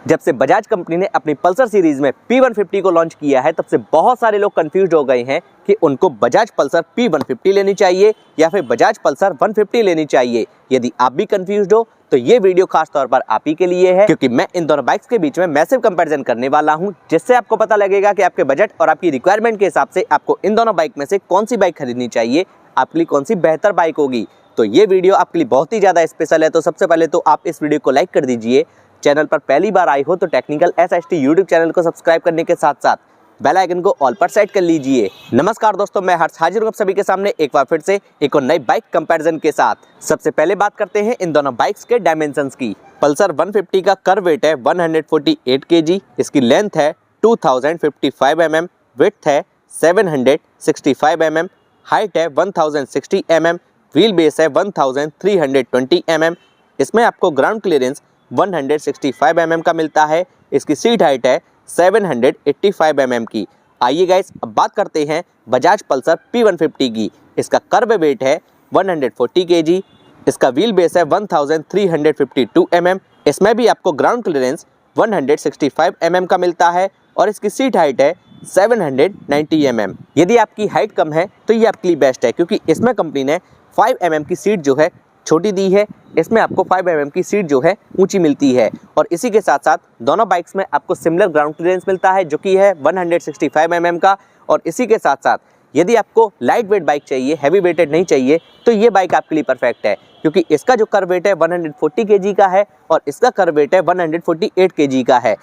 जब से बजाज कंपनी ने अपनी पल्सर सीरीज में P150 को लॉन्च किया है, तब से बहुत सारे लोग कंफ्यूज हो गए हैं कि उनको बजाज पल्सर P150 लेनी चाहिए या फिर बजाज पल्सर 150 लेनी चाहिए। यदि आप भी कंफ्यूज हो तो ये वीडियो खास तौर पर आप ही के लिए है, क्योंकि मैं इन दोनों बाइक्स के बीच में मैसिव कंपैरिजन करने वाला हूं, जिससे आपको पता लगेगा कि आपके बजट और आपकी रिक्वायरमेंट के हिसाब से आपको इन दोनों बाइक में से कौन सी बाइक खरीदनी चाहिए, आपके लिए कौन सी बेहतर बाइक होगी। तो ये वीडियो आपके लिए बहुत ही ज़्यादा स्पेशल है। तो सबसे पहले तो आप इस वीडियो को लाइक कर दीजिए। चैनल पर पहली बार आए हो तो टेक्निकल SHT यूट्यूब चैनल को सब्सक्राइब करने के साथ साथ बेल आइकन को ऑल पर सेट कर लीजिए। नमस्कार दोस्तों, मैं हर्ष हाजिर हूं आप सभी के सामने एक बार फिर से एक और नई बाइक कंपैरिजन के साथ। सबसे पहले बात करते हैं इन दोनों बाइक्स के डायमेंशंस की। पल्सर 150 का कर्व वेट है 148 kg, इसकी लेंथ है 2055 mm, विड्थ है 765 mm, हाइट है 1060 mm, व्हील बेस है 1320 mm। इसमें आपको ग्राउंड क्लियरेंस 165 mm का मिलता है। इसकी सीट हाइट है 785 mm की। आइए गाइस, अब बात करते हैं बजाज पल्सर P150 की। इसका कर्व वेट है 140 kg, इसका व्हील बेस है 1352 mm। इसमें भी आपको ग्राउंड क्लियरेंस 165 mm का मिलता है और इसकी सीट हाइट है 790 mm। यदि आपकी हाइट कम है तो ये आपके लिए बेस्ट है, क्योंकि इसमें कंपनी ने 5 mm की सीट जो है छोटी दी है। इसमें आपको 5 mm की सीट जो है ऊंची मिलती है और इसी के साथ साथ दोनों बाइक्स में आपको सिमिलर ग्राउंड क्लियरेंस मिलता है, जो कि है 165 mm का। और इसी के साथ साथ यदि आपको लाइट वेट बाइक चाहिए, हैवी वेटेड नहीं चाहिए, तो ये बाइक आपके लिए परफेक्ट है, क्योंकि इसका जो कर्व वेट है 140 kg का है और इसका कर्व वेट है 148 kg का है।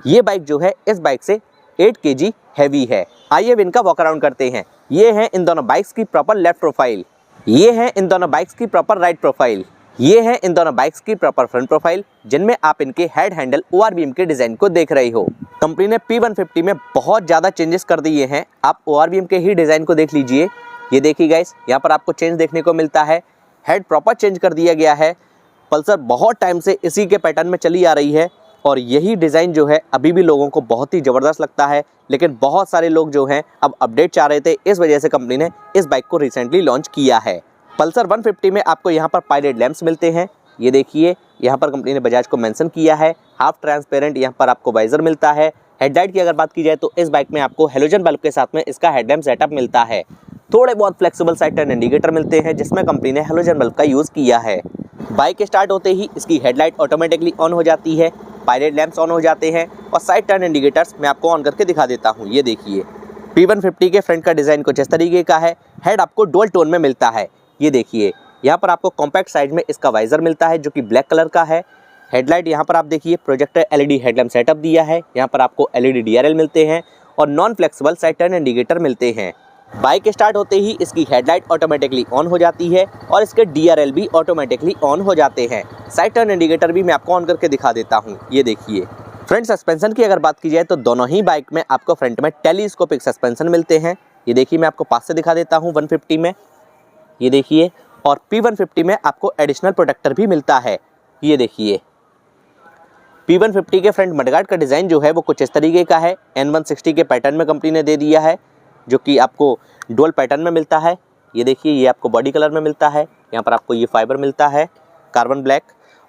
ये बाइक जो है इस बाइक से 8 kg हैवी है। आइए अब इनका वॉक अराउंड करते हैं। ये है इन दोनों बाइक्स की प्रॉपर लेफ्ट प्रोफाइल, ये है इन दोनों बाइक्स की प्रॉपर राइट प्रोफाइल, ये है इन दोनों बाइक्स की प्रॉपर फ्रंट प्रोफाइल, जिनमें आप इनके हेड हैंडल ORVM के डिजाइन को देख रहे हो। कंपनी ने P150 में बहुत ज़्यादा चेंजेस कर दिए हैं। आप ORVM के ही डिज़ाइन को देख लीजिए। ये देखिए गाइस, यहाँ पर आपको चेंज देखने को मिलता है। हेड प्रॉपर चेंज कर दिया गया है। पल्सर बहुत टाइम से इसी के पैटर्न में चली आ रही है और यही डिज़ाइन जो है अभी भी लोगों को बहुत ही ज़बरदस्त लगता है, लेकिन बहुत सारे लोग जो हैं अब अपडेट चाह रहे थे, इस वजह से कंपनी ने इस बाइक को रिसेंटली लॉन्च किया है। पल्सर 150 में आपको यहाँ पर पायलट लैंप्स मिलते हैं। ये देखिए, यहाँ पर कंपनी ने बजाज को मेंशन किया है। हाफ ट्रांसपेरेंट यहाँ पर आपको वाइजर मिलता है। हेडलाइट की अगर बात की जाए तो इस बाइक में आपको हेलोजन बल्ब के साथ में इसका हेडलैम्प सेटअप मिलता है। थोड़े बहुत फ्लेक्सिबल साइड टर्न इंडिकेटर मिलते हैं, जिसमें कंपनी ने हेलोजन बल्ब का यूज़ किया है। बाइक स्टार्ट होते ही इसकी हेडलाइट ऑटोमेटिकली ऑन हो जाती है, पायलट लैंप्स ऑन हो जाते हैं और साइड टर्न इंडिकेटर्स मैं आपको ऑन करके दिखा देता हूँ। ये देखिए, P150 के फ्रंट का डिज़ाइन कुछ इस तरीके का है। हेड आपको डुअल टोन में मिलता है। ये देखिए, यहाँ पर आपको कॉम्पैक्ट साइज में इसका वाइजर मिलता है, जो कि ब्लैक कलर का है। हेडलाइट यहाँ पर आप देखिए प्रोजेक्टर LED हेडलैम्प सेटअप दिया है। यहाँ पर आपको LED DRL मिलते हैं और non flexible side turn indicator मिलते हैं। बाइक स्टार्ट होते ही इसकी हेडलाइट ऑटोमेटिकली ऑन हो जाती है और इसके DRL भी ऑटोमेटिकली ऑन हो जाते हैं। साइड टर्न इंडिकेटर भी मैं आपको ऑन करके दिखा देता हूँ। ये देखिए, फ्रंट सस्पेंशन की अगर बात की जाए तो दोनों ही बाइक में आपको फ्रंट में टेलीस्कोपिक सस्पेंशन मिलते हैं। ये देखिए, मैं आपको पास से दिखा देता हूँ 150 में। ये देखिए, और P150 में आपको एडिशनल प्रोटेक्टर भी मिलता है। ये देखिए, P150 के फ्रंट मडगार्ड का डिज़ाइन जो है वो कुछ इस तरीके का है। N160 के पैटर्न में कंपनी ने दे दिया है, जो कि आपको डुअल पैटर्न में मिलता है। ये देखिए, ये आपको बॉडी कलर में मिलता है। यहाँ पर आपको ये फाइबर मिलता है कार्बन ब्लैक।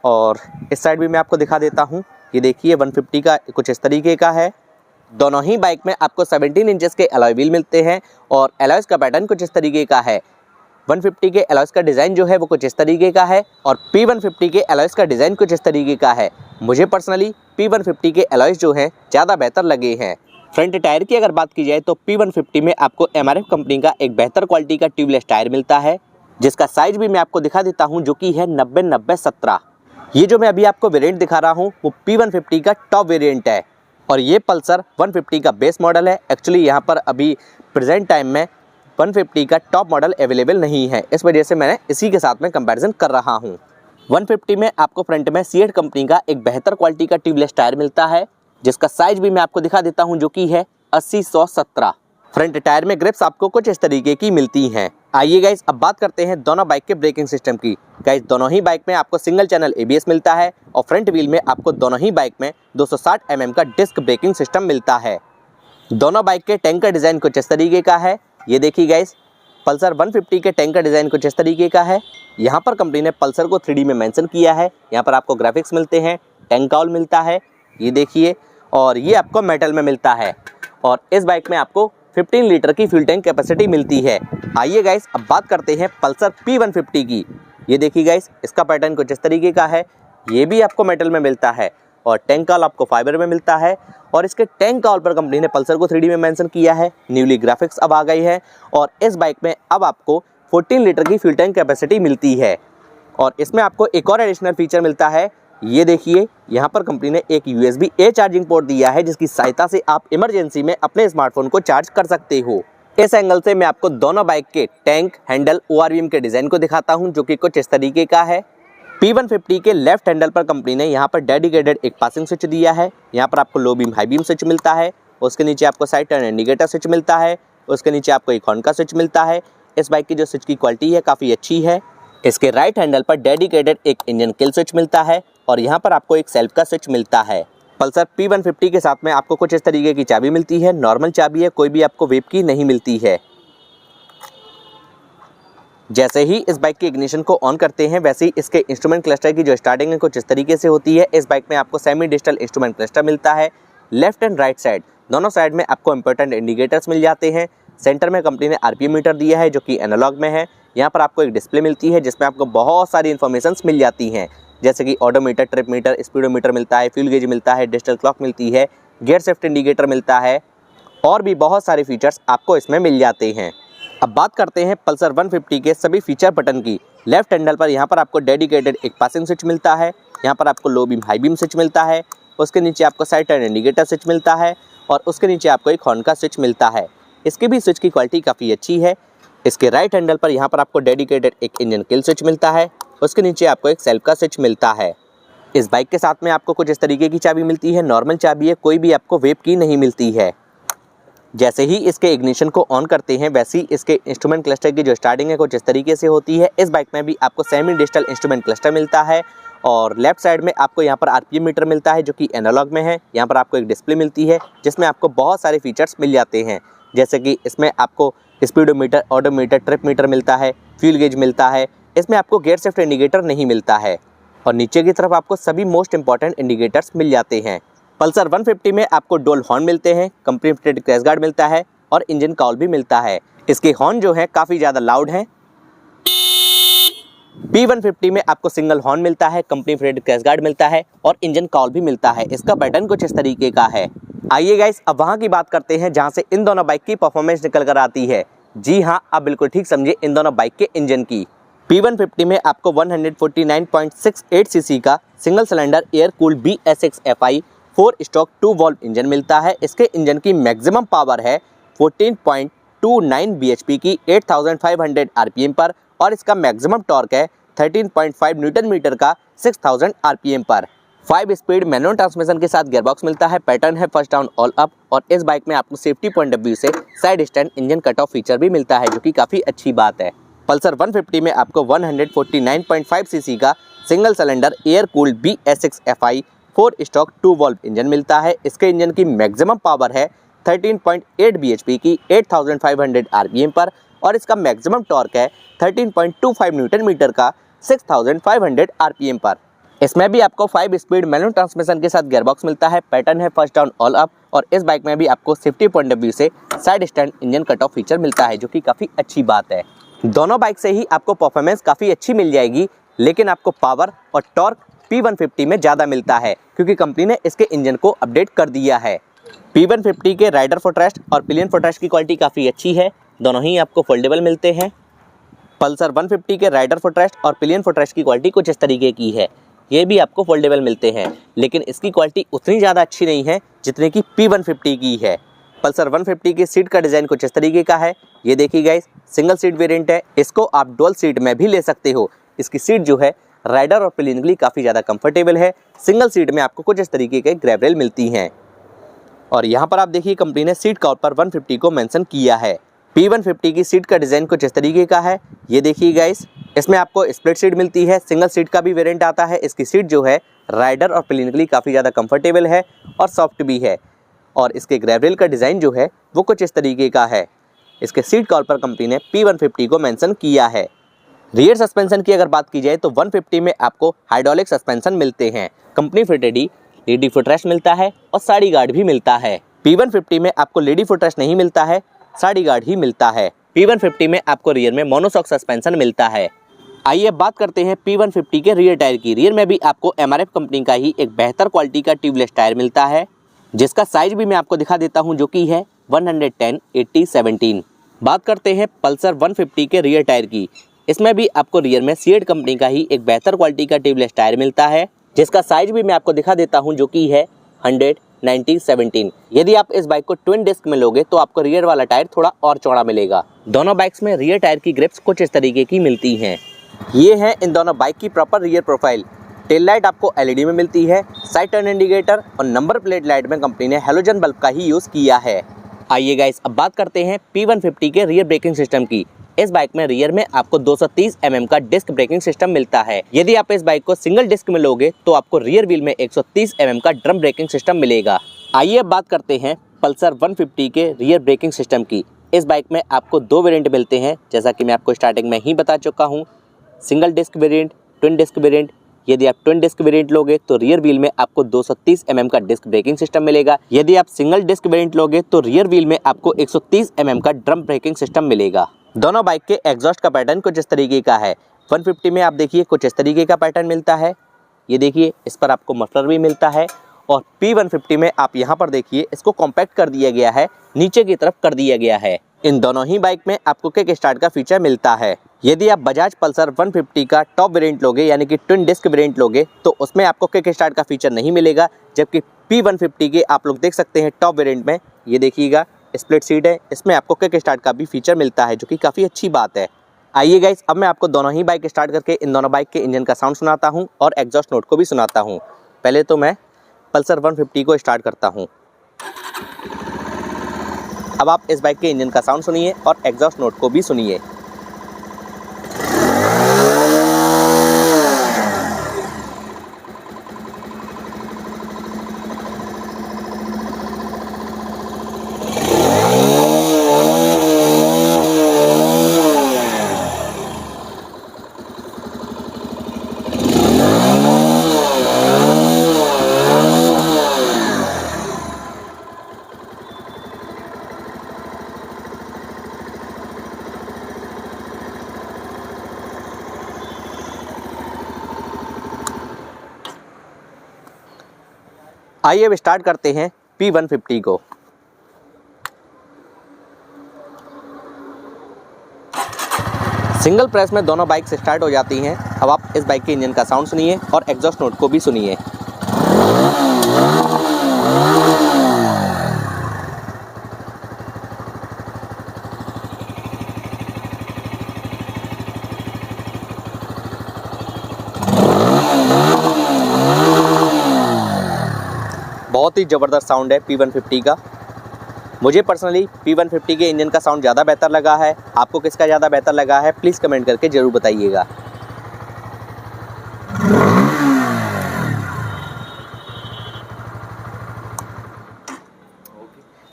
और इस साइड भी मैं आपको दिखा देता हूँ। ये देखिए, 150 का कुछ इस तरीके का है। दोनों ही बाइक में आपको 17 इंचेस के अलॉय व्हील मिलते हैं और अलॉयस का पैटर्न कुछ इस तरीके का है। 150 के अलॉयस का डिज़ाइन जो है वो कुछ इस तरीके का है और P150 के अलॉयस का डिज़ाइन कुछ इस तरीके का है। मुझे पर्सनली P150 के अलॉयस जो हैं ज़्यादा बेहतर लगे हैं। फ्रंट टायर की अगर बात की जाए तो P150 में आपको MRF कंपनी का एक बेहतर क्वालिटी का ट्यूबलेस टायर मिलता है, जिसका साइज भी मैं आपको दिखा देता हूँ, जो कि है 90-90-17। ये जो मैं अभी आपको वेरिएंट दिखा रहा हूँ वो P150 का टॉप वेरिएंट है और ये पल्सर 150 का बेस मॉडल है। एक्चुअली यहाँ पर अभी प्रेजेंट टाइम में 150 का टॉप मॉडल अवेलेबल नहीं है, इस वजह से मैंने इसी के साथ में कंपैरिजन कर रहा हूँ। 150 में आपको फ्रंट में सीएट कंपनी का एक बेहतर क्वालिटी का ट्यूबलेस टायर मिलता है, जिसका साइज भी मैं आपको दिखा देता हूँ, जो कि है 80-100-17। फ्रंट टायर में ग्रिप्स आपको कुछ इस तरीके की मिलती हैं। आइए गाइस, अब बात करते हैं दोनों बाइक के ब्रेकिंग सिस्टम की। गाइस, दोनों ही बाइक में आपको सिंगल चैनल ABS मिलता है और फ्रंट व्हील में आपको दोनों ही बाइक में 260 mm का डिस्क ब्रेकिंग सिस्टम मिलता है। दोनों बाइक के टैंक का डिज़ाइन कुछ इस तरीके का है। ये देखिए गाइस, पल्सर 150 के टैंक का डिज़ाइन कुछ इस तरीके का है। यहाँ पर कंपनी ने पल्सर को 3D में मेंशन किया है। यहाँ पर आपको ग्राफिक्स मिलते हैं, टैंक काउल मिलता है, ये देखिए, और ये आपको मेटल में मिलता है। और इस बाइक में आपको 15 लीटर की फ्यूल टैंक कैपेसिटी मिलती है। आइए गाइस अब बात करते हैं पल्सर P150 की। ये देखिए गाइस, इसका पैटर्न कुछ इस तरीके का है। ये भी आपको मेटल में मिलता है और टैंक कॉल आपको फाइबर में मिलता है। और इसके टैंक कॉल पर कंपनी ने पल्सर को 3D में मेंशन किया है। न्यूली ग्राफिक्स अब आ गई है और इस बाइक में अब आपको 14 लीटर की फ्यूल टैंक कैपेसिटी मिलती है। और इसमें आपको एक और एडिशनल फीचर मिलता है। ये देखिए, यहाँ पर कंपनी ने एक USB-A चार्जिंग पोर्ट दिया है, जिसकी सहायता से आप इमरजेंसी में अपने स्मार्टफोन को चार्ज कर सकते हो। इस एंगल से मैं आपको दोनों बाइक के टैंक, हैंडल, ORVM के डिजाइन को दिखाता हूँ, जो कि कुछ इस तरीके का है। P150 के लेफ्ट हैंडल पर कंपनी ने यहाँ पर डेडिकेटेड एक पासिंग स्विच दिया है। यहाँ पर आपको low beam, high beam switch मिलता है। उसके नीचे आपको साइड टर्न इंडिकेटर स्विच मिलता है। उसके नीचे आपको एक हॉर्न का स्विच मिलता है। इस बाइक की जो स्विच की क्वालिटी है काफ़ी अच्छी है। इसके राइट हैंडल पर डेडिकेटेड एक इंजन किल स्विच मिलता है और यहाँ पर आपको एक सेल्फ का स्विच मिलता है। पल्सर P150 के साथ में आपको कुछ इस तरीके की चाबी मिलती है। नॉर्मल चाबी है, कोई भी आपको वेब की नहीं मिलती है। जैसे ही इस बाइक के इग्निशन को ऑन करते हैं, वैसे ही इसके इंस्ट्रूमेंट क्लस्टर की जो स्टार्टिंग है कुछ इस तरीके से होती है। इस बाइक में आपको सेमी डिजिटल इंस्ट्रूमेंट क्लस्टर मिलता है। लेफ्ट एंड राइट साइड दोनों साइड में आपको इंपॉर्टेंट इंडिकेटर्स मिल जाते हैं। सेंटर में कंपनी ने RPM मीटर दिया है, जो कि एनालॉग में है। यहाँ पर आपको एक डिस्प्ले मिलती है, जिसमें आपको बहुत सारी इन्फॉर्मेशन मिल जाती हैं, जैसे कि ऑडोमीटर, ट्रिप मीटर, स्पीडोमीटर मिलता है, फ्यूल गेज मिलता है, डिजिटल क्लॉक मिलती है, गियर शिफ्ट इंडिकेटर मिलता है और भी बहुत सारे फीचर्स आपको इसमें मिल जाते हैं। अब बात करते हैं पल्सर 150 के सभी फीचर बटन की। लेफ्ट हैंडल पर यहाँ पर आपको डेडिकेटेड एक पासिंग स्विच मिलता है। यहाँ पर आपको low beam, high beam switch मिलता है। उसके नीचे आपको साइड टर्न इंडिकेटर स्विच मिलता है और उसके नीचे आपको एक हॉर्न का स्विच मिलता है। इसके भी स्विच की क्वालिटी काफ़ी अच्छी है। इसके राइट हैंडल पर यहाँ पर आपको डेडिकेटेड एक इंजन किल स्विच मिलता है। उसके नीचे आपको एक सेल्फ का स्विच मिलता है। इस बाइक के साथ में आपको कुछ इस तरीके की चाबी मिलती है। नॉर्मल चाबी है, कोई भी आपको वेब की नहीं मिलती है। जैसे ही इसके इग्निशन को ऑन करते हैं, वैसे ही इसके इंस्ट्रूमेंट क्लस्टर की जो स्टार्टिंग है कुछ इस तरीके से होती है। इस बाइक में भी आपको सेमी डिजिटल इंस्ट्रूमेंट क्लस्टर मिलता है और लेफ्ट साइड में आपको यहाँ पर RPM मीटर मिलता है, जो कि एनालॉग में है। यहाँ पर आपको एक डिस्प्ले मिलती है, जिसमें आपको बहुत सारे फीचर्स मिल जाते हैं, जैसे कि इसमें आपको स्पीडोमीटर, ऑडोमीटर, ट्रिप मीटर मिलता है, फ्यूल गेज मिलता है। इसमें आपको गियर शिफ्ट इंडिकेटर नहीं मिलता है और नीचे की तरफ आपको सभी मोस्ट इंपॉर्टेंट इंडिकेटर्स मिल जाते हैं। पल्सर 150 में आपको डोल हॉर्न मिलते हैं, कंपनी फिटेड क्रैश गार्ड मिलता है और इंजन कॉल भी मिलता है। इसके हॉर्न जो है काफ़ी ज़्यादा लाउड हैं। P150 में आपको सिंगल हॉर्न मिलता है, कंपनी फिटेड क्रैश गार्ड मिलता है और इंजन कॉल भी मिलता है। इसका पैटर्न कुछ इस तरीके का है। आइए गाइस अब वहाँ की बात करते हैं जहाँ से इन दोनों बाइक की परफॉर्मेंस निकल कर आती है। जी हाँ, आप बिल्कुल ठीक समझे, इन दोनों बाइक के इंजन की। P150 में आपको 149.68 सीसी का single cylinder air cooled BS6 FI 4 stroke 2 valve engine मिलता है। इसके इंजन की मैक्सिमम पावर है 14.29 bhp की 8500 RPM पर और इसका मैक्सिमम टॉर्क है 13.5 न्यूटन मीटर का 6000 RPM पर। 5 स्पीड मैनुअल ट्रांसमिशन के साथ गियरबॉक्स मिलता है। पैटर्न है फर्स्ट डाउन ऑल अप और इस बाइक में आपको सेफ्टी पॉइंट ऑफ व्यू से side stand engine cut off feature भी मिलता है, जो कि काफ़ी अच्छी बात है। पल्सर 150 में आपको 149.5 सीसी का single cylinder air cooled BS6 FI 4 stroke 2 valve engine मिलता है। इसके इंजन की मैक्सिमम पावर है 13.8 bhp की 8500 RPM पर और इसका मैक्सिमम टॉर्क है 13.25 न्यूटन मीटर का 6500 RPM पर। इसमें भी आपको 5 स्पीड मैनुअल ट्रांसमिशन के साथ गियरबॉक्स मिलता है। पैटर्न है फर्स्ट डाउन ऑल अप और इस बाइक में भी आपको सेफ्टी पॉइंट ऑफ व्यू से side stand engine cut off feature मिलता है, जो कि काफ़ी अच्छी बात है। दोनों बाइक से ही आपको परफॉर्मेंस काफ़ी अच्छी मिल जाएगी, लेकिन आपको पावर और टॉर्क P150 में ज़्यादा मिलता है, क्योंकि कंपनी ने इसके इंजन को अपडेट कर दिया है। P150 के राइडर फुटरेस्ट और पिलियन फुटरेस्ट की क्वालिटी काफ़ी अच्छी है, दोनों ही आपको फोल्डेबल मिलते हैं। पल्सर 150 के राइडर फुटरेस्ट और पिलियन फुटरेस्ट की क्वालिटी कुछ इस तरीके की है, ये भी आपको फोल्डेबल मिलते हैं, लेकिन इसकी क्वालिटी उतनी ज़्यादा अच्छी नहीं है जितनी कि P150 की है। पल्सर 150 की सीट का डिज़ाइन कुछ इस तरीके का है। ये देखिए गाइस, सिंगल सीट वेरिएंट है, इसको आप डुअल सीट में भी ले सकते हो। इसकी सीट जो है राइडर और पिलियन के लिए काफ़ी ज़्यादा कंफर्टेबल है। सिंगल सीट में आपको कुछ इस तरीके के ग्रैब रेल मिलती हैं और यहाँ पर आप देखिए कंपनी ने सीट कवर पर 150 को मेंशन किया है। P150 की सीट का डिज़ाइन कुछ इस तरीके का है। ये देखिए गाइस, इसमें आपको स्प्लिट सीट मिलती है, सिंगल सीट का भी वेरिएंट आता है। इसकी सीट जो है राइडर और पिलियन के लिए काफ़ी ज़्यादा कंफर्टेबल है और सॉफ्ट भी है और इसके ग्रैब रेल का डिज़ाइन जो है वो कुछ इस तरीके का है। इसके सीट कवर पर कंपनी ने P150 को मेंशन किया है। रियर सस्पेंशन की अगर बात की जाए तो 150 में आपको हाइड्रोलिक सस्पेंशन मिलते हैं। कंपनी फिटेड लेडी फुटरेस्ट मिलता है और साड़ी गार्ड भी मिलता है। P150 में आपको लेडी फुटरेस्ट नहीं मिलता है, साड़ी गार्ड ही मिलता है। P150 में आपको रियर में मोनोशॉक सस्पेंशन मिलता है। आइए बात करते हैं P150 के रियर टायर की। रियर में भी आपको MRF कंपनी का ही एक बेहतर क्वालिटी का ट्यूबलेस टायर मिलता है, जिसका साइज भी मैं आपको दिखा देता हूं, जो कि है 110/80/17। बात करते हैं पल्सर 150 के रियर टायर की। इसमें भी आपको रियर में सीएट कंपनी का ही एक बेहतर क्वालिटी का ट्यूबलेस टायर मिलता है, जिसका साइज भी मैं आपको दिखा देता हूं, जो कि है 100/90/17। यदि आप इस बाइक को ट्विन डिस्क में लोगे तो आपको रियर वाला टायर थोड़ा और चौड़ा मिलेगा। दोनों बाइक्स में रियर टायर की ग्रिप्स कुछ इस तरीके की मिलती हैं। ये है इन दोनों बाइक की proper rear profile. Tail light आपको LED में मिलती है, साइड टर्न इंडिकेटर और नंबर प्लेट लाइट में कंपनी ने हैलोजन बल्ब का ही यूज किया है। आइए गाइस, अब बात करते हैं P150 के रियर ब्रेकिंग सिस्टम की। इस बाइक में रियर में आपको 230 mm का डिस्क ब्रेकिंग सिस्टम मिलता है। यदि आप इस बाइक को सिंगल डिस्क में लोगे तो आपको रियर व्हील में 130 mm का ड्रम ब्रेकिंग सिस्टम मिलेगा। आइए अब बात करते हैं पल्सर 150 के रियर ब्रेकिंग सिस्टम की। इस बाइक में आपको दो वेरिएंट मिलते हैं, जैसा कि मैं आपको स्टार्टिंग में ही बता चुका हूँ। Single disc variant, twin disc variant. यदि आप ट्विन डिस्क वेरिएंट लोगे तो रियर व्हील में आपको 230 mm का डिस्क ब्रेकिंग सिस्टम मिलेगा। यदि आप सिंगल डिस्क वेरिएंट लोगे तो रियर व्हील में आपको 130 mm का ड्रम ब्रेकिंग सिस्टम मिलेगा। दोनों बाइक के एग्जॉस्ट का पैटर्न कुछ इस तरीके का है। 150 में आप देखिए कुछ इस तरीके का पैटर्न मिलता है, ये देखिए इस पर आपको मफलर भी मिलता है। और P150 में आप यहाँ पर देखिए इसको कॉम्पैक्ट कर दिया गया है, नीचे की तरफ कर दिया गया है। इन दोनों ही बाइक में आपको किक स्टार्ट का फीचर मिलता है। यदि आप बजाज पल्सर 150 का टॉप वेरिएंट लोगे, यानी कि ट्विन डिस्क वेरिएंट लोगे, तो उसमें आपको किक स्टार्ट का फीचर नहीं मिलेगा। जबकि P150 के आप लोग देख सकते हैं टॉप वेरिएंट में, ये देखिएगा स्प्लिट सीट है, इसमें आपको किक स्टार्ट का भी फीचर मिलता है, जो कि काफ़ी अच्छी बात है। आइए गाइस, अब मैं आपको दोनों ही बाइक स्टार्ट करके इन दोनों बाइक के इंजन का साउंड सुनाता हूँ और एग्जॉस्ट नोट को भी सुनाता हूँ। पहले तो मैं पल्सर 150 को स्टार्ट करता हूँ। अब आप इस बाइक के इंजन का साउंड सुनिए और एग्जॉस्ट नोट को भी सुनिए। आइए अब स्टार्ट करते हैं P150 को। सिंगल प्रेस में दोनों बाइक से स्टार्ट हो जाती हैं। अब आप इस बाइक के इंजन का साउंड सुनिए और एग्जॉस्ट नोट को भी सुनिए। बहुत ही ज़बरदस्त साउंड है P150 का। मुझे पर्सनली P150 के इंजन का साउंड ज़्यादा बेहतर लगा है। आपको किसका ज़्यादा बेहतर लगा है प्लीज़ कमेंट करके ज़रूर बताइएगा।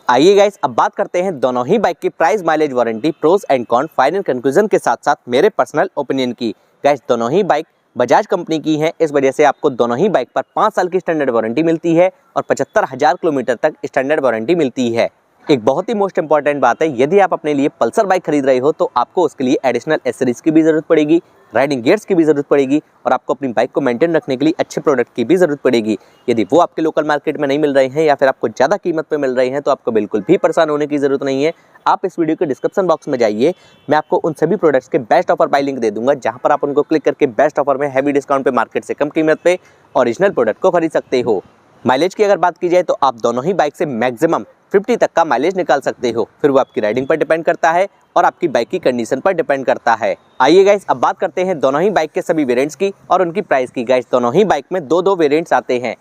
आइए गाइस, अब बात करते हैं दोनों ही बाइक की price, mileage, warranty, pros and con, final conclusion के साथ साथ मेरे पर्सनल ओपिनियन की। गाइस, दोनों ही बाइक बजाज कंपनी की हैं, इस वजह से आपको दोनों ही बाइक पर 5 साल की स्टैंडर्ड वारंटी मिलती है और 75,000 किलोमीटर तक स्टैंडर्ड वारंटी मिलती है। एक बहुत ही मोस्ट इंपॉर्टेंट बात है, यदि आप अपने लिए पल्सर बाइक खरीद रहे हो तो आपको उसके लिए एडिशनल एक्सेसरीज की भी ज़रूरत पड़ेगी, राइडिंग गियर्स की भी ज़रूरत पड़ेगी और आपको अपनी बाइक को मेंटेन रखने के लिए अच्छे प्रोडक्ट की भी ज़रूरत पड़ेगी। यदि वो आपके लोकल मार्केट में नहीं मिल रहे हैं या फिर आपको ज़्यादा कीमत पे मिल रहे हैं तो आपको बिल्कुल भी परेशान होने की ज़रूरत नहीं है। आप इस वीडियो के डिस्क्रिप्शन बॉक्स में जाइए, मैं आपको उन सभी प्रोडक्ट्स के बेस्ट ऑफर बाय लिंक दे दूंगा, जहाँ पर आप उनको क्लिक करके बेस्ट ऑफर में हैवी डिस्काउंट पे मार्केट से कम कीमत पे ओरिजिनल प्रोडक्ट को खरीद सकते हो। माइलेज की अगर बात की जाए तो आप दोनों ही बाइक से मैक्सिमम 50 तक का माइलेज निकाल सकते हो। फिर वो आपकी राइडिंग पर डिपेंड करता है और आपकी बाइक की कंडीशन पर डिपेंड करता है। आइए गाइस, अब बात करते हैं दोनों ही बाइक के सभी वेरिएंट्स की और उनकी प्राइस की। गाइस, दोनों ही बाइक में दो वेरिएंट्स आते हैं,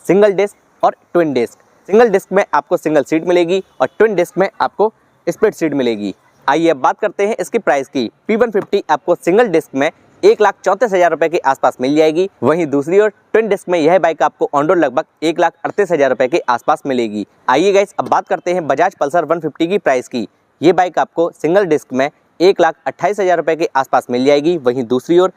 सिंगल डिस्क और ट्विन डिस्क। सिंगल डिस्क में आपको सिंगल सीट मिलेगी और ट्विन डिस्क में आपको स्प्लिट सीट मिलेगी। आइए अब बात करते हैं इसकी प्राइस की। P150 आपको सिंगल डिस्क में 1,34,000 रुपए के आसपास मिल जाएगी। वहीं दूसरी ओर ट्विन डिस्क में यह बाइक आपको ऑन रोड लगभग 1,38,000 रुपए के आसपास मिलेगी। आइए गाइस, अब बात करते हैं बजाज पल्सर 150 की प्राइस की। ये बाइक आपको सिंगल डिस्क में 1,28,000 रुपए के आसपास मिल जाएगी। वहीं दूसरी ओर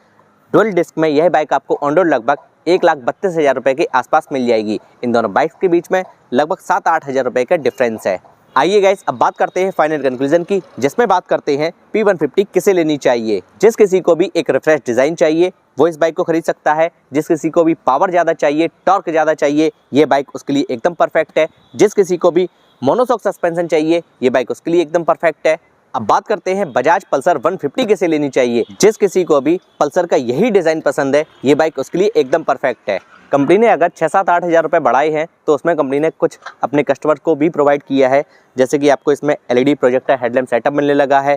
डुअल डिस्क में यह बाइक आपको ऑन रोड लगभग 1,32,000 रुपए के आसपास मिल जाएगी। इन दोनों बाइक्स के बीच में लगभग 7-8 हज़ार रुपए का डिफरेंस है। आइए गाइस अब बात करते हैं फाइनल कंक्लूजन की, जिसमें बात करते हैं P150 किसे लेनी चाहिए। जिस किसी को भी एक रिफ्रेश डिजाइन चाहिए वो इस बाइक को खरीद सकता है। जिस किसी को भी पावर ज़्यादा चाहिए, टॉर्क ज़्यादा चाहिए, ये बाइक उसके लिए एकदम परफेक्ट है। जिस किसी को भी मोनोशॉक सस्पेंशन चाहिए, ये बाइक उसके लिए एकदम परफेक्ट है। अब बात करते हैं बजाज पल्सर 150 कैसे लेनी चाहिए। जिस किसी को भी पल्सर का यही डिज़ाइन पसंद है, ये बाइक उसके लिए एकदम परफेक्ट है। कंपनी ने अगर 6-7-8 हज़ार रुपये बढ़ाए हैं तो उसमें कंपनी ने कुछ अपने कस्टमर को भी प्रोवाइड किया है, जैसे कि आपको इसमें LED प्रोजेक्टर हेडलैम्प सेटअप मिलने लगा है,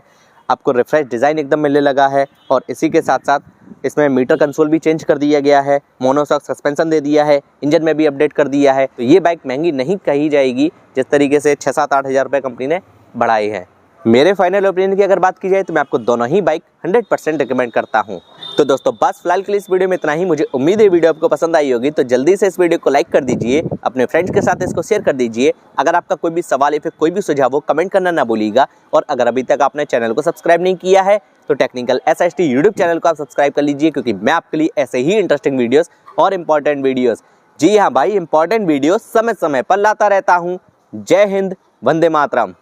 आपको रिफ्रेश डिज़ाइन एकदम मिलने लगा है, और इसी के साथ साथ इसमें मीटर कंसोल भी चेंज कर दिया गया है, मोनोशॉक सस्पेंशन दे दिया है, इंजन में भी अपडेट कर दिया है। तो ये बाइक महंगी नहीं कही जाएगी जिस तरीके से 6-7-8 हज़ार रुपये कंपनी ने बढ़ाए हैं। मेरे फाइनल ओपिनियन की अगर बात की जाए तो मैं आपको दोनों ही बाइक 100% रिकमेंड करता हूं। तो दोस्तों बस फिलहाल के लिए इस वीडियो में इतना ही। मुझे उम्मीद है वीडियो आपको पसंद आई होगी, तो जल्दी से इस वीडियो को लाइक कर दीजिए, अपने फ्रेंड्स के साथ इसको शेयर कर दीजिए। अगर आपका कोई भी सवाल या फिर कोई भी सुझाव हो कमेंट करना ना भूलिएगा, और अगर अभी तक आपने चैनल को सब्सक्राइब नहीं किया है तो टेक्निकल SHT यूट्यूब चैनल को आप सब्सक्राइब कर लीजिए, क्योंकि मैं आपके लिए ऐसे ही इंटरेस्टिंग वीडियोस और इंपॉर्टेंट वीडियोस, जी हाँ भाई इंपॉर्टेंट वीडियो समय समय पर लाता रहता हूँ। जय हिंद, वंदे मातरम।